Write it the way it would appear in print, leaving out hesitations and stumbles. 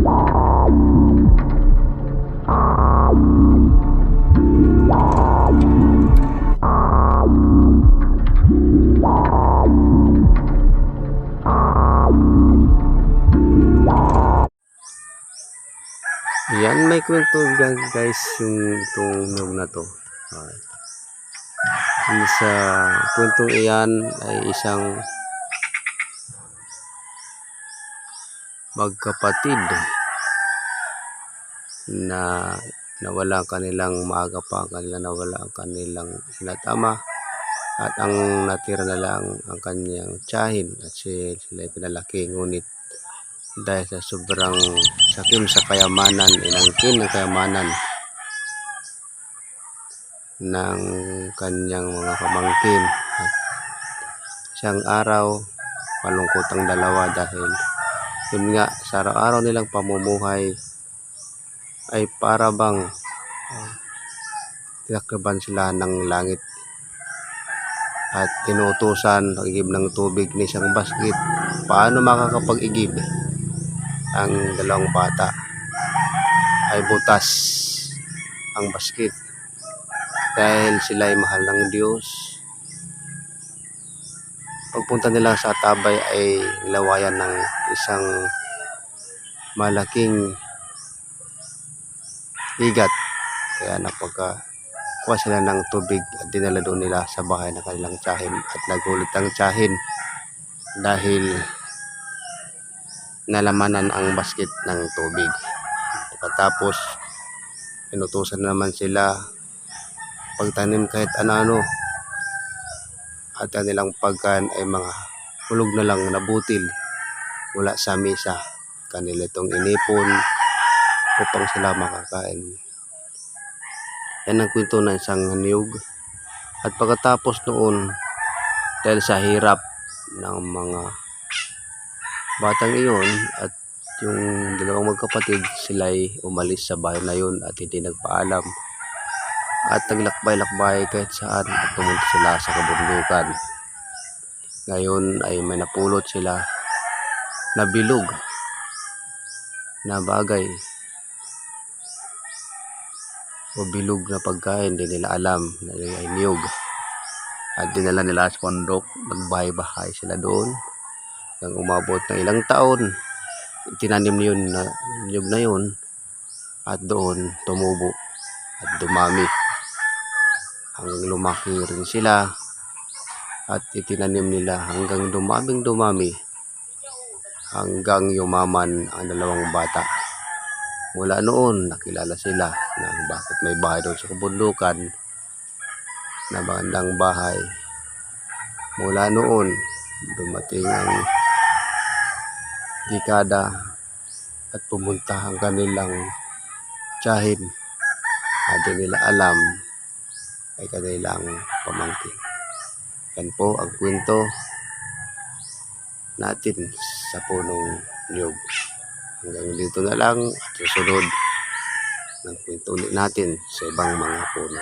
Yan, may kwento guys yung itong nyug na to. Sa kwentong iyan ay isang magkapatid na nawala ang kanilang maaga pa nawala ang kanilang inatama at ang natira na lang ang kanyang tiyahin at sila ay pinalaki, ngunit dahil sa sobrang sakim sa kayamanan, inangkin ng kayamanan ng kanyang mga pamangkin, at isang araw malungkot ang dalawa dahil yun nga, sa araw-araw nilang pamumuhay ay para bang tinakriban sila ng langit at tinutusan pag-igib ng tubig ni isang basket. Paano makakapag-igib? Ang dalawang bata ay butas ang basket dahil sila ay mahal ng Diyos. Pagpunta nila sa tabay ay nilawayan ng isang malaking igat, kaya napagkakuha sila ng tubig at dinala doon nila sa bahay ng kanilang tiyahin, at nagulit ang tiyahin dahil nalamanan ang basket ng tubig. Pagkatapos inutusan naman sila pagtanim kahit ano-ano, at kanilang pagkain ay mga hulog na lang na butil mula sa misa. Kanila itong inipon upang sila makakain. Yan ang kwento ng isang niyog. At pagkatapos noon, dahil sa hirap ng mga batang iyon at yung dalawang magkapatid, sila ay umalis sa bahay na yun at hindi nagpaalam, at naglakbay-lakbay kahit saan at pumunta sila sa kabundukan. Ngayon ay may napulot sila na bilog na bagay o bilog na pagkain, hindi nila alam na yun ay niyog, at dinala nila sa bundok. Nagbahay-bahay sila doon hanggang umabot ng ilang taon. Tinanim yun na niyog na yun, at doon tumubo at dumami. Ang lumaki rin sila at itinanim nila hanggang dumaming-dumami, hanggang yumaman ang dalawang bata. Mula noon nakilala sila na bakit may bahay doon sa kabundukan na magandang bahay. Mula noon dumating ang dekada at pumunta ang kanilang tiyahin, at di nila alam ay kanilang pamangkin. Yan po ang kwento natin sa punong niyog. Hanggang dito na lang, at susunod ng kwento natin sa ibang mga puno.